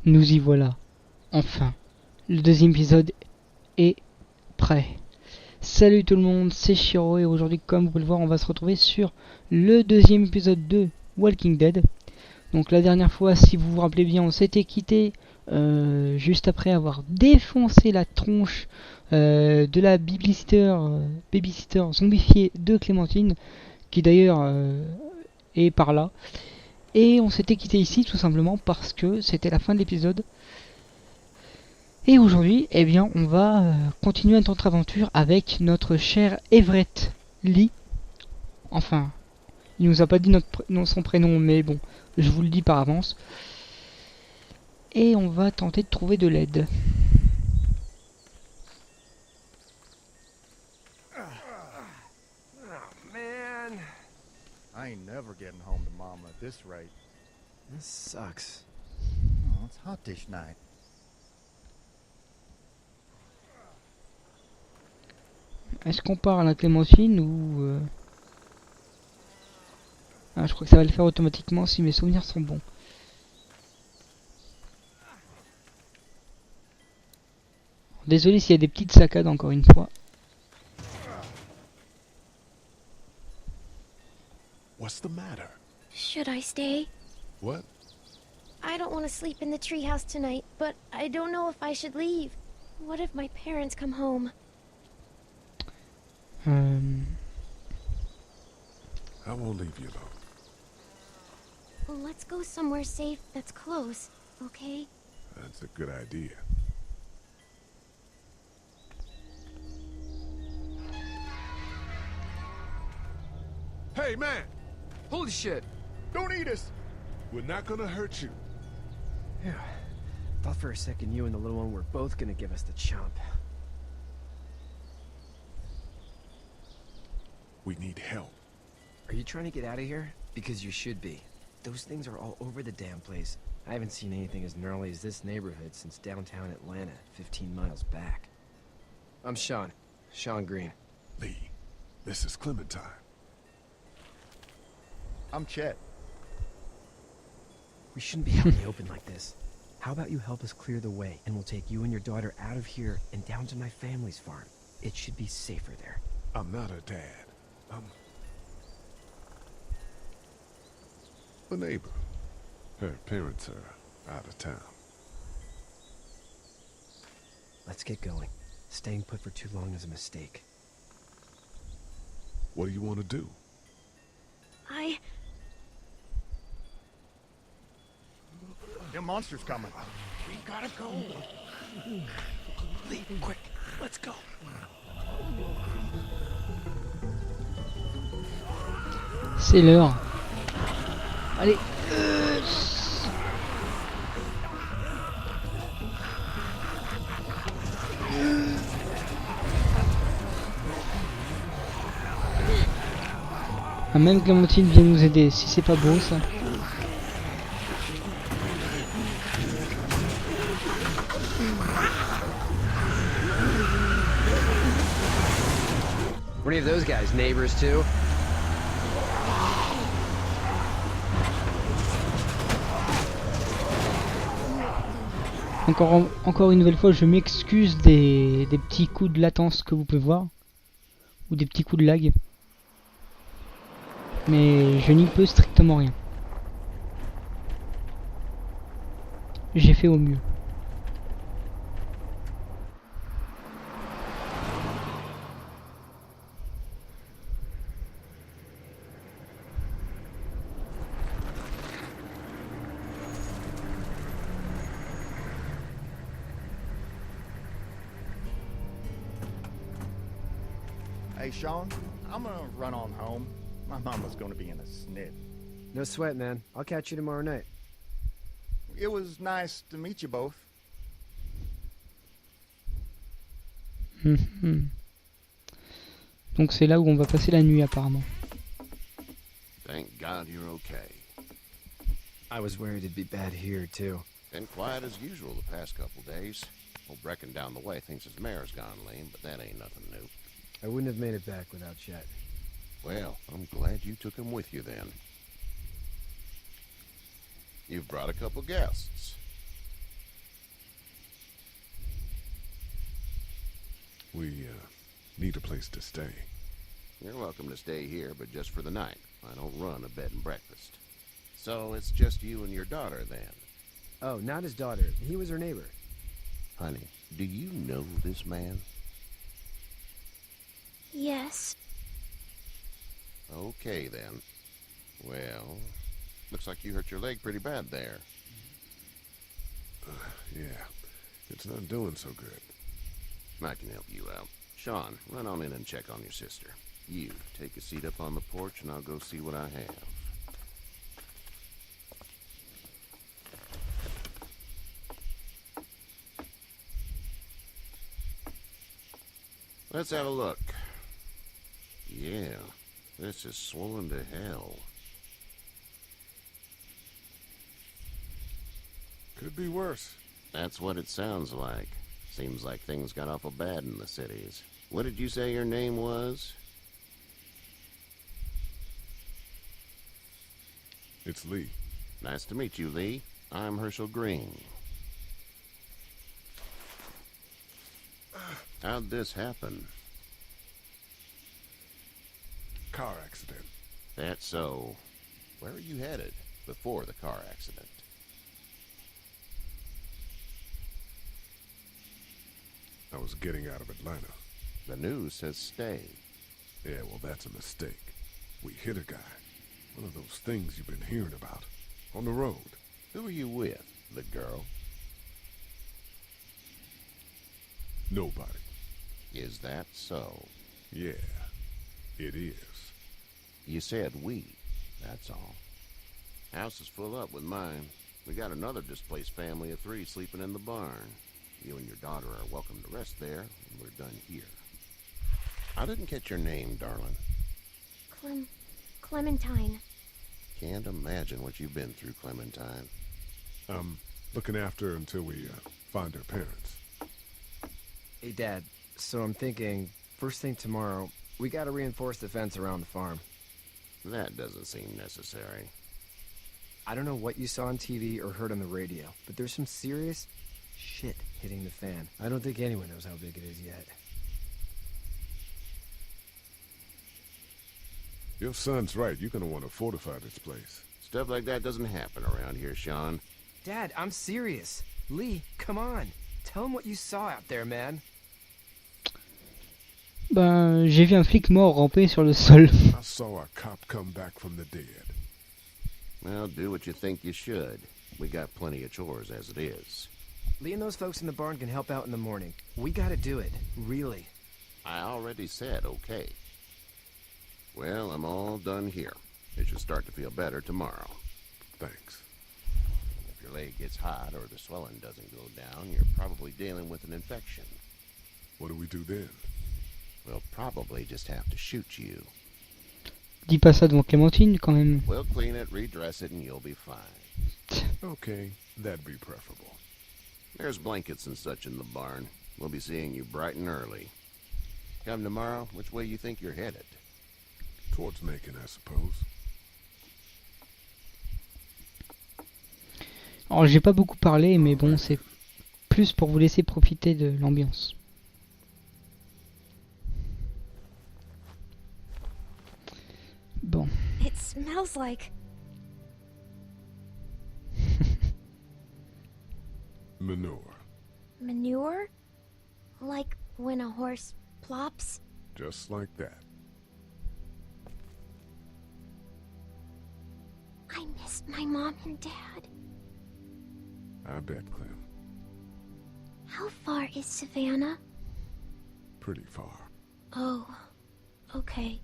Nous y voilà, enfin. Le deuxième épisode est prêt. Salut tout le monde, c'est Shiro et aujourd'hui, comme vous pouvez le voir, on va se retrouver sur le deuxième épisode de Walking Dead. Donc la dernière fois, si vous vous rappelez bien, on s'était quitté juste après avoir défoncé la tronche de la babysitter zombifiée de Clémentine, qui d'ailleurs est par là. Et on s'était quitté ici tout simplement parce que c'était la fin de l'épisode. Et aujourd'hui, eh bien, on va continuer notre aventure avec notre cher Everett Lee. Enfin, il nous a pas dit son prénom, mais bon, je vous le dis par avance. Et on va tenter de trouver de l'aide. Man, I ain't never getting home to Mama at this rate. this sucks. Oh, it's hot this night. Est-ce qu'on parle à Clémentine ou... Ah, je crois que ça va le faire automatiquement si mes souvenirs sont bons. Désolé s'il y a des petites saccades encore une fois. What's the matter? Should I stay? What? I don't want to sleep in the treehouse tonight, but I don't know if I should leave. What if my parents come home? I won't leave you alone. Well, let's go somewhere safe that's close, okay? That's a good idea. Hey, man! Holy shit! Don't eat us! We're not gonna hurt you. Yeah. Thought for a second you and the little one were both gonna give us the chomp. We need help. Are you trying to get out of here? Because you should be. Those things are all over the damn place. I haven't seen anything as gnarly as this neighborhood since downtown Atlanta, 15 miles back. I'm Sean. Sean Green. Lee, this is Clementine. I'm Chet. We shouldn't be out in the open like this. How about you help us clear the way, and we'll take you and your daughter out of here and down to my family's farm. It should be safer there. I'm not her dad. I'm a neighbor. Her parents are out of town. Let's get going. Staying put for too long is a mistake. What do you want to do? Them monsters coming. We gotta go. Lee, quick, let's go. C'est l'heure. Allez. Ah, même Clémentine vient nous aider, si c'est pas beau ça. Were any of those guys neighbors too? Encore une nouvelle fois, je m'excuse des petits coups de latence que vous pouvez voir. Ou des petits coups de lag. Mais je n'y peux strictement rien. J'ai fait au mieux. Hey, Sean, I'm gonna run on home. My mama's gonna be in a snit. No sweat, man. I'll catch you tomorrow night. It was nice to meet you both. Donc c'est là où on va passer la nuit apparemment. Thank God you're okay. I was worried it'd be bad here, too. Been quiet as usual the past couple days. Old Brecken down the way thinks his mare's gone lame, but that ain't nothing new. I wouldn't have made it back without Chet. Well, I'm glad you took him with you then. You've brought a couple guests. We, need a place to stay. You're welcome to stay here, but just for the night. I don't run a bed and breakfast. So it's just you and your daughter, then? Oh, not his daughter. He was her neighbor. Honey, do you know this man? Yes. Okay, then. Well, looks like you hurt your leg pretty bad there. Yeah, it's not doing so good. I can help you out. Sean, run on in and check on your sister. You, take a seat up on the porch and I'll go see what I have. Let's have a look. Yeah, this is swollen to hell. Could be worse. That's what it sounds like. Seems like things got awful bad in the cities. What did you say your name was? It's Lee. Nice to meet you, Lee. I'm Herschel Green. How'd this happen? Car accident. That's so. Where are you headed before the car accident? I was getting out of Atlanta. The news says stay. Yeah, well, that's a mistake. We hit a guy. One of those things you've been hearing about. On the road. Who are you with? The girl? Nobody. Is that so? Yeah, it is. You said we. That's all. House is full up with mine. We got another displaced family of 3 sleeping in the barn. You and your daughter are welcome to rest there, and we're done here. I didn't catch your name, darling. Clementine. Can't imagine what you've been through, Clementine. I'm looking after her until we find her parents. Hey, Dad. So I'm thinking, first thing tomorrow, we gotta reinforce the fence around the farm. That doesn't seem necessary. I don't know what you saw on TV or heard on the radio, but there's some serious shit hitting the fan. I don't think anyone knows how big it is yet. Your son's right. You're gonna want to fortify this place. Stuff like that doesn't happen around here, Sean. Dad, I'm serious. Lee, come on. Tell him what you saw out there, man. Ben, j'ai vu un flic mort ramper sur le sol. I saw a cop come back from the dead. Well, do what you think you should. We got plenty of chores as it is. Lee and those folks in the barn can help out in the morning. We gotta do it. Really. I already said okay. Well, I'm all done here. It should start to feel better tomorrow. Thanks. If your leg gets hot or the swelling doesn't go down, you're probably dealing with an infection. What do we do then? We'll probably just have to shoot you. Dis pas ça devant Clémentine quand même. We'll clean it, redress it, and you'll be fine. Okay, that'd be preferable. There's blankets and such in the barn. We'll be seeing you bright and early. Come tomorrow, which way you think you're headed? Towards Macon, I suppose. Alors j'ai pas beaucoup parlé, mais bon, c'est plus pour vous laisser profiter de l'ambiance. Bon. It smells like... Manure. manure? Like when a horse plops? Just like that. I miss my mom and dad. I bet, Clem. How far is Savannah? Pretty far. Oh, okay.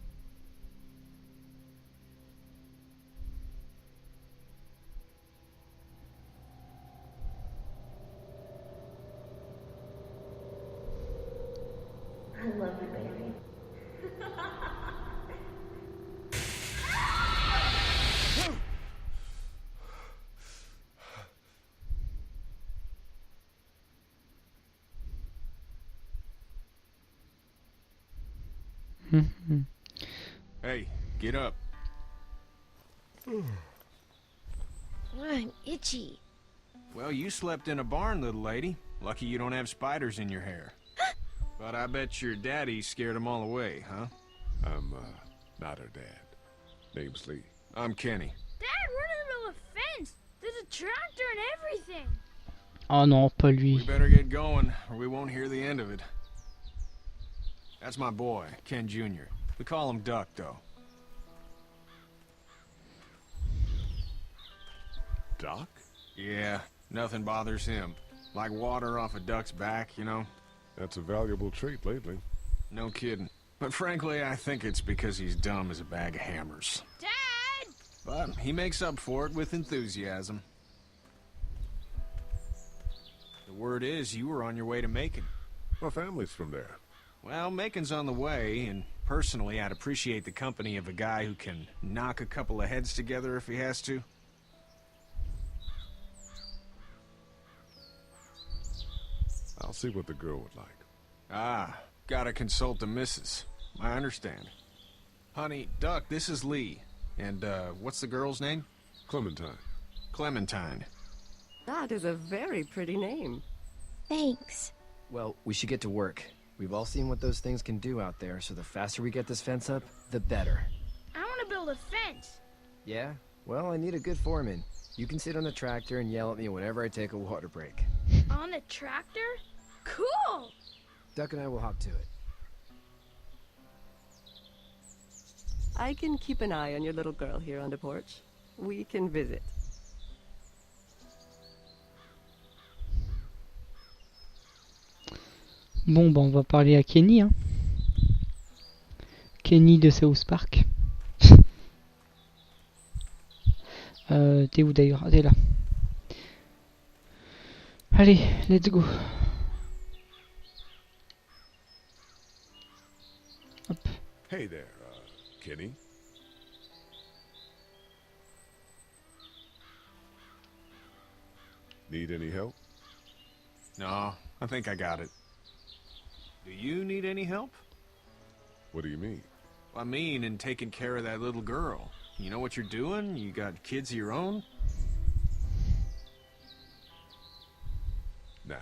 I love you, baby. Hey, get up. I'm itchy. Well, you slept in a barn, little lady. Lucky you don't have spiders in your hair. But I bet your daddy scared them all away, huh? I'm, not her dad. Name's Lee. I'm Kenny. Dad, we're in the middle of a fence. There's a tractor and everything. Oh non, pas lui. We better get going, or we won't hear the end of it. That's my boy, Ken Jr. We call him Duck, though. Doc? Yeah, nothing bothers him. Like water off a duck's back, you know? That's a valuable trait lately. No kidding. But frankly, I think it's because he's dumb as a bag of hammers. Dad! But he makes up for it with enthusiasm. The word is you were on your way to Macon. My family's from there. Well, Macon's on the way, and personally, I'd appreciate the company of a guy who can knock a couple of heads together if he has to. I'll see what the girl would like. Ah, gotta consult the missus. I understand. Honey, Duck, this is Lee. And, what's the girl's name? Clementine. Clementine. That is a very pretty name. Thanks. Well, we should get to work. We've all seen what those things can do out there, so the faster we get this fence up, the better. I want to build a fence. Yeah? Well, I need a good foreman. You can sit on the tractor and yell at me whenever I take a water break. On the tractor? Cool! Duck and I will hop to it. I can keep an eye on your little girl here on the porch. We can visit. Bon, bah on va parler à Kenny, hein. Kenny de South Park. T'es où d'ailleurs? Ah, t'es là. Allez, let's go. Hop. Hey there, Kenny. Need any help? No, I think I got it. Do you need any help? What do you mean? I mean, in taking care of that little girl. You know what you're doing? You got kids of your own? Nah,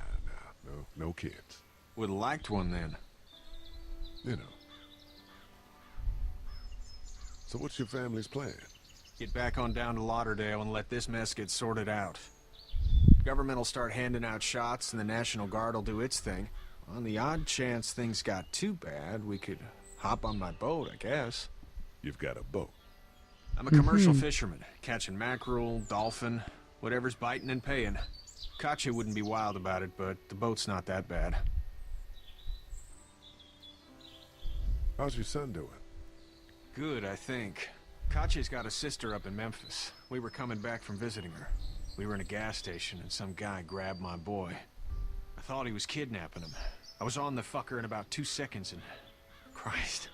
no kids. Would have liked one then. You know. So what's your family's plan? Get back on down to Lauderdale and let this mess get sorted out. Government will start handing out shots and the National Guard will do its thing. On the odd chance things got too bad, we could hop on my boat, I guess. You've got a boat. I'm a commercial fisherman, catching mackerel, dolphin, whatever's biting and paying. Katya wouldn't be wild about it, but the boat's not that bad. How's your son doing? Good, I think. Katya's got a sister up in Memphis. We were coming back from visiting her. We were in a gas station and some guy grabbed my boy. I thought he was kidnapping him. I was on the fucker in about 2 seconds and... Christ.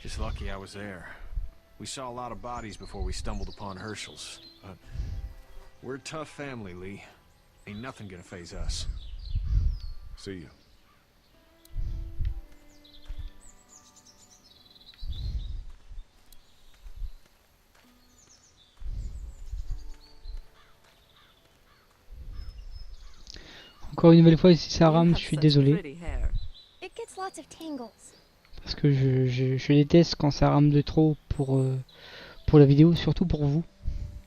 Just lucky I was there. We saw a lot of bodies before we stumbled upon Herschel's. But we're a tough family, Lee. Ain't nothing gonna faze us. See you. Encore une nouvelle fois, si ça You rame, have je suis such désolé. pretty hair. It gets lots of tangles. Parce que je déteste quand ça rame de trop pour la vidéo, surtout pour vous.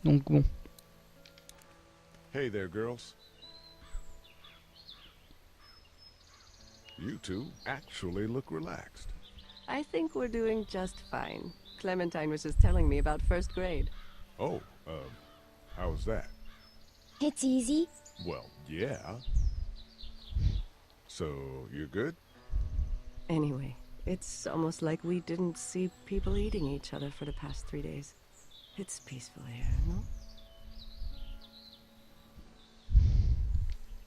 Donc bon. Hey there, girls. You two actually look relaxed. I think we're doing just fine. Clementine was just telling me about first grade. Oh, how was that? It's easy. Well, yeah. So, you're good? Anyway, it's almost like we didn't see people eating each other for the past 3 days. It's peaceful here, no?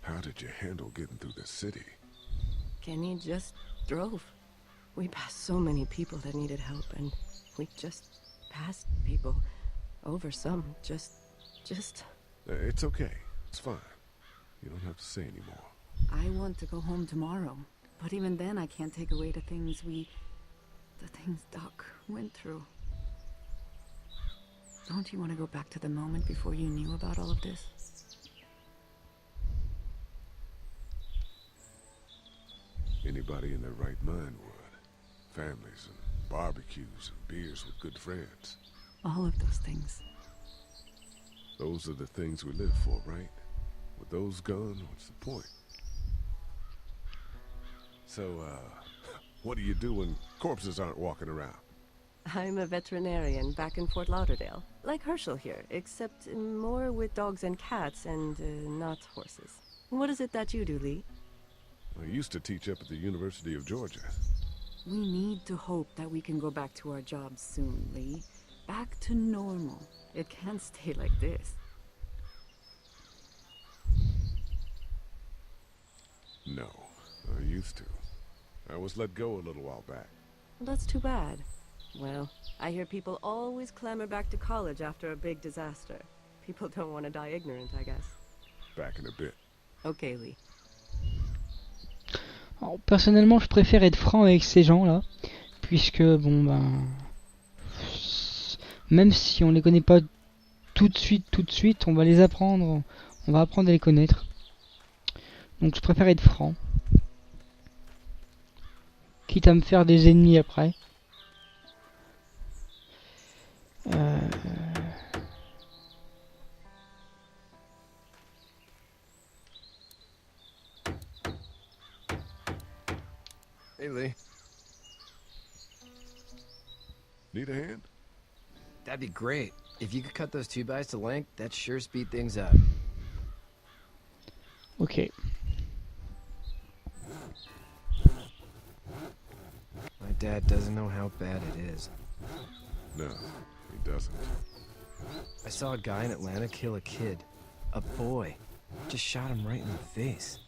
How did you handle getting through the city? Kenny just drove. We passed so many people that needed help, and we just passed people. Over some, just... It's okay. It's fine. You don't have to say anymore. I want to go home tomorrow, but even then I can't take away the things Doc went through. Don't you want to go back to the moment before you knew about all of this? anybody in their right mind would. Families and barbecues and beers with good friends. All of those things. Those are the things we live for, right? With those gone, what's the point? So, what do you do when corpses aren't walking around? I'm a veterinarian back in Fort Lauderdale. Like Herschel here, except more with dogs and cats and not horses. What is it that you do, Lee? I used to teach up at the University of Georgia. We need to hope that we can go back to our jobs soon, Lee. Back to normal. It can't stay like this. No, I used to. I was let go a little while back. That's too bad. Well, I hear people always clamor back to college after a big disaster. People don't want to die ignorant, I guess. Back in a bit. Okay, Lee. Alors, personnellement, je préfère être franc avec ces gens-là, puisque, bon, ben... Même si on les connaît pas tout de suite, on va les apprendre, on va apprendre à les connaître. Donc je préfère être franc. Quitte à me faire des ennemis après. Hey, Lee. Need a hand? That'd be great. If you could cut those 2x to length, that'd sure speed things up. Ok. My dad doesn't know how bad it is. No, he doesn't. I saw a guy in Atlanta kill a kid. A boy. Just shot him right in the face.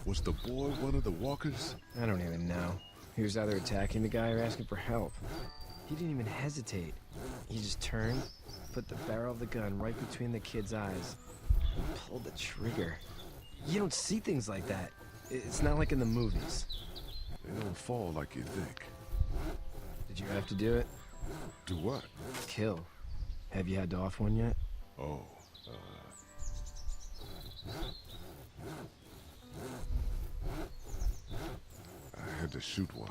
Was the boy one of the walkers? I don't even know. He was either attacking the guy or asking for help. He didn't even hesitate. He just turned, put the barrel of the gun right between the kid's eyes, and pulled the trigger. You don't see things like that. It's not like in the movies. They don't fall like you think. Did you have to do it? Do what? Kill. Have you had to off one yet? Oh, I had to shoot one.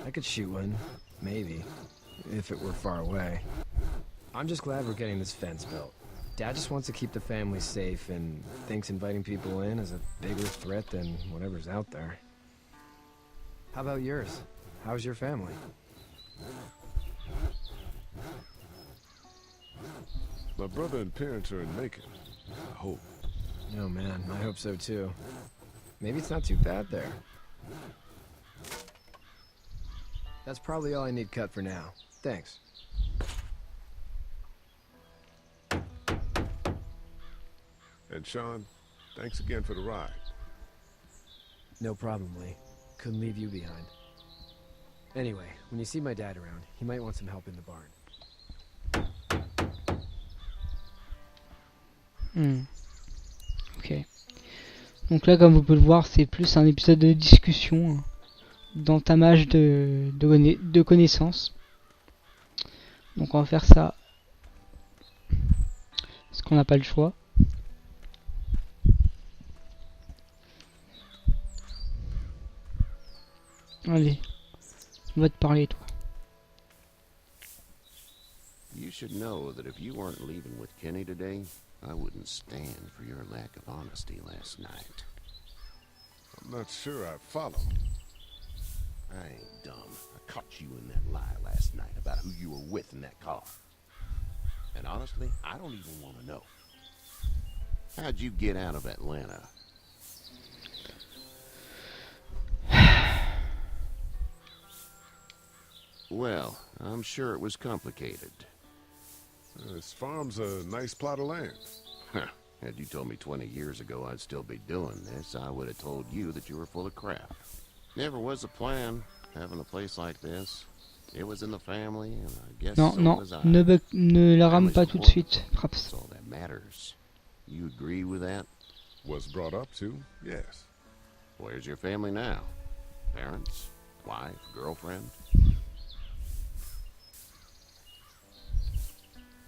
I could shoot one. Maybe. If it were far away. I'm just glad we're getting this fence built. Dad just wants to keep the family safe and thinks inviting people in is a bigger threat than whatever's out there. How about yours? How's your family? My brother and parents are in Macon. I hope. Oh man, I hope so too. Maybe it's not too bad there. That's probably all I need cut for now. Thanks. And Sean, thanks again for the ride. No problem, Lee. Couldn't leave you behind. Anyway, when you see my dad around, he might want some help in the barn. Ok. Donc là, comme vous pouvez le voir, c'est plus un épisode de discussion, hein, d'entamage de connaissances. Donc on va faire ça parce qu'on n'a pas le choix. Allez, on va te parler, toi. You should know that if you weren't leaving with Kenny today, I wouldn't stand for your lack of honesty last night. I'm not sure I follow. I ain't dumb. I caught you in that lie last night about who you were with in that car. And honestly, I don't even want to know. How'd you get out of Atlanta? Well, I'm sure it was complicated. This farm's a nice plot of land. Had you told me 20 years ago I'd still be doing this, I would have told you that you were full of crap. Never was a plan, having a place like this. It was in the family, and I guess Non, so non, was I. ne la rame pas tout de suite, Fraps. That's all that matters. You agree with that? Was brought up to, yes. Where's your family now? Parents? Wife? Girlfriend?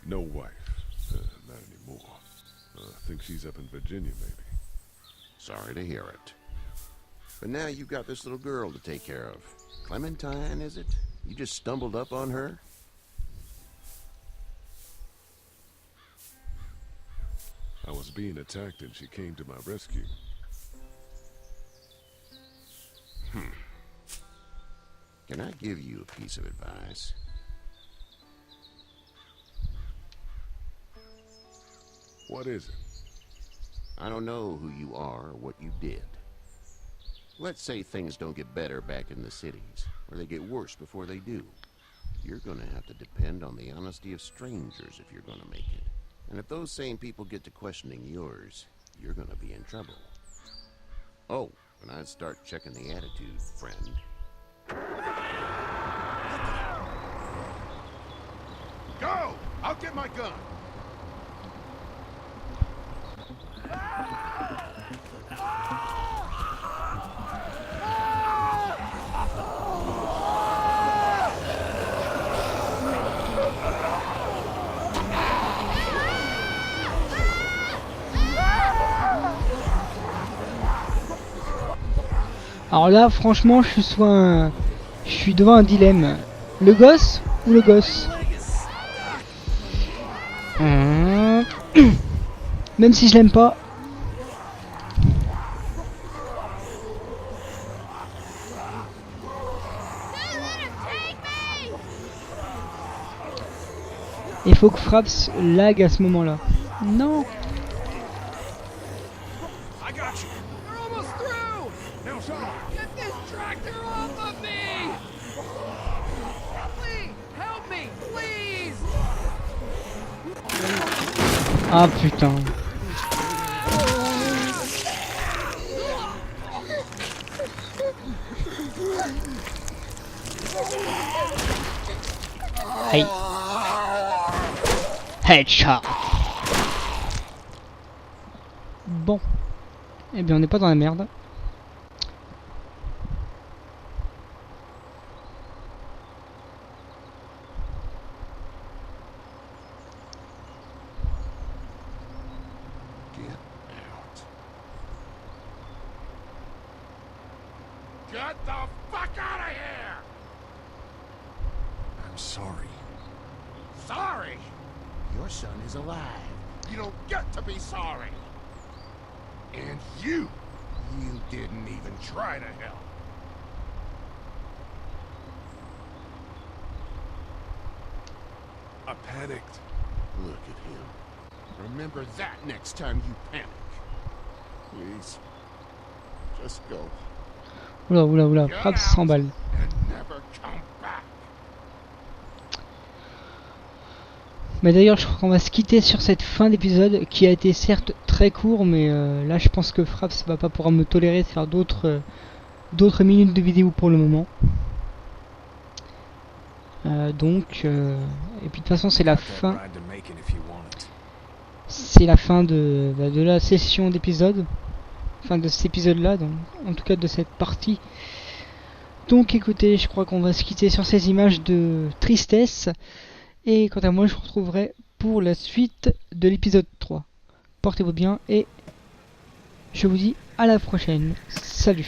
No wife. Not anymore. I think she's up in Virginia, maybe. Sorry to hear it. But now you've got this little girl to take care of. Clementine, is it? You just stumbled up on her? I was being attacked and she came to my rescue. Can I give you a piece of advice? What is it? I don't know who you are or what you did. Let's say things don't get better back in the cities, or they get worse before they do. You're gonna have to depend on the honesty of strangers if you're gonna make it. And if those same people get to questioning yours, you're gonna be in trouble. Oh, and I'd start checking the attitude, friend. Go! I'll get my gun! Alors là, franchement, je suis devant un dilemme. Le gosse ou le gosse? Même si je l'aime pas. Il faut que Fraps lag à ce moment-là. Non. I got you. We're almost through! Now, Sean. Get this tractor off of me! Please, help me, please! Ah putain. Hey. Headshot. Bon. Eh bien, on n'est pas dans la merde. Get the fuck out of here! I'm sorry. Sorry? Your son is alive. You don't get to be sorry. And you didn't even try to help. I panicked. Look at him. Remember that next time you panic. Please. Just go. Oula, oula, oula. Fraps s'emballe. And never come back. Mais d'ailleurs, je crois qu'on va se quitter sur cette fin d'épisode qui a été certes très court, mais là je pense que Fraps va pas pouvoir me tolérer de faire d'autres minutes de vidéo pour le moment. Et puis de toute façon c'est la fin. C'est la fin de la session d'épisode. Enfin de cet épisode là, en tout cas de cette partie. Donc écoutez, je crois qu'on va se quitter sur ces images de tristesse. Et quant à moi, je vous retrouverai pour la suite de l'épisode 3. Portez-vous bien et je vous dis à la prochaine. Salut!